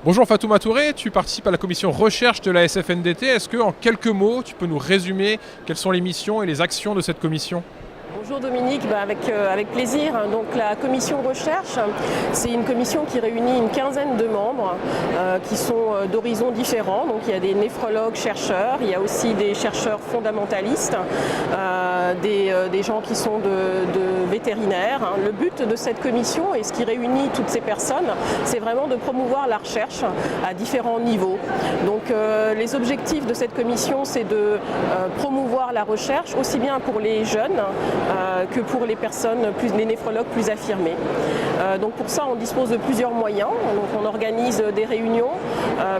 Bonjour Fatouma Touré, tu participes à la commission recherche de la SFNDT. Est-ce que, en quelques mots, tu peux nous résumer quelles sont les missions et les actions de cette commission? Bonjour Dominique, avec plaisir. Donc la commission recherche, c'est une commission qui réunit une quinzaine de membres qui sont d'horizons différents. Donc il y a des néphrologues chercheurs, il y a aussi des chercheurs fondamentalistes, des gens qui sont de vétérinaires. Le but de cette commission et ce qui réunit toutes ces personnes, c'est vraiment de promouvoir la recherche à différents niveaux. Donc les objectifs de cette commission, c'est de promouvoir la recherche aussi bien pour les jeunes que pour les personnes, les néphrologues plus affirmés. Donc pour ça, on dispose de plusieurs moyens. Donc on organise des réunions,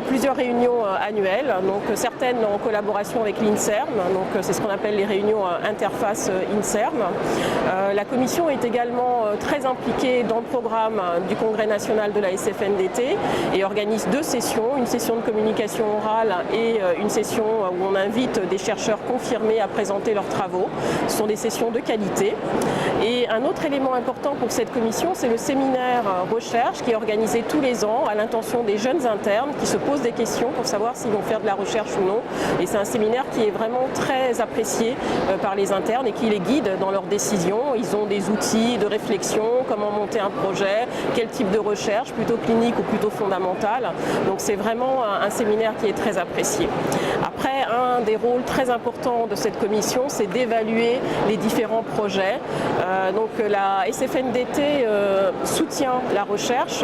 plusieurs réunions annuelles, donc certaines en collaboration avec l'INSERM, donc c'est ce qu'on appelle les réunions interface INSERM. La commission est également très impliquée dans le programme du Congrès national de la SFNDT et organise deux sessions, une session de communication orale et une session où on invite des chercheurs confirmés à présenter leurs travaux. Ce sont des sessions de qualité. Et un autre élément important pour cette commission, c'est le séminaire recherche qui est organisé tous les ans à l'intention des jeunes internes qui se posent des questions pour savoir s'ils vont faire de la recherche ou non. Et c'est un séminaire qui est vraiment très apprécié par les internes et qui les guide dans leurs décisions. Ils ont des outils de réflexion, comment monter un projet, quel type de recherche, plutôt clinique ou plutôt fondamentale. Donc c'est vraiment un séminaire qui est très apprécié. Après, un des rôles très importants de cette commission, c'est d'évaluer les différents projets. Donc la SFNDT soutient la recherche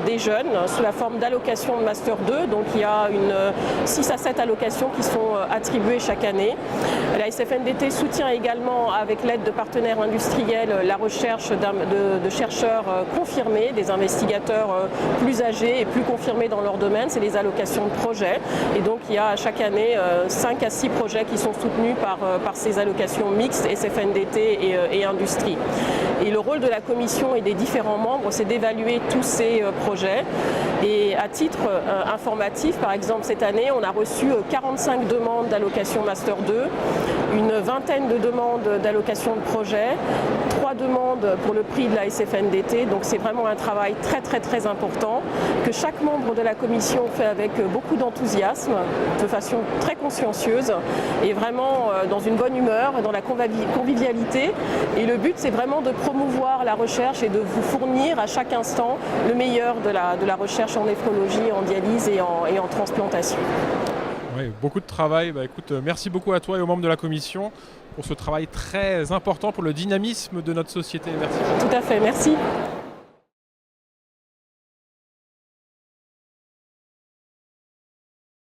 des jeunes sous la forme d'allocations de Master 2. Donc il y a 6 à 7 allocations qui sont attribuées chaque année. La SFNDT soutient également, avec l'aide de partenaires industriels, la recherche de chercheurs confirmés, des investigateurs plus âgés et plus confirmés dans leur domaine. C'est les allocations de projets. Et donc il y a chaque année 5 à 6 projets qui sont soutenus par ces allocations mixtes SFNDT et industrie. Et le rôle de la commission et des différents membres, c'est d'évaluer tous ces projets. Et à titre informatif, par exemple, cette année, on a reçu 45 demandes d'allocation Master 2, une vingtaine de demandes d'allocation de projet, 3 demandes pour le prix de la SFNDT. Donc c'est vraiment un travail très important que chaque membre de la commission fait avec beaucoup d'enthousiasme, de façon très consciencieuse et vraiment dans une bonne humeur, dans la convivialité. Et le but, c'est vraiment de promouvoir la recherche et de vous fournir à chaque instant le meilleur de la recherche en néphrologie, en dialyse et en transplantation. Oui, beaucoup de travail. Écoute, merci beaucoup à toi et aux membres de la commission pour ce travail très important pour le dynamisme de notre société. Merci. Tout à fait, merci.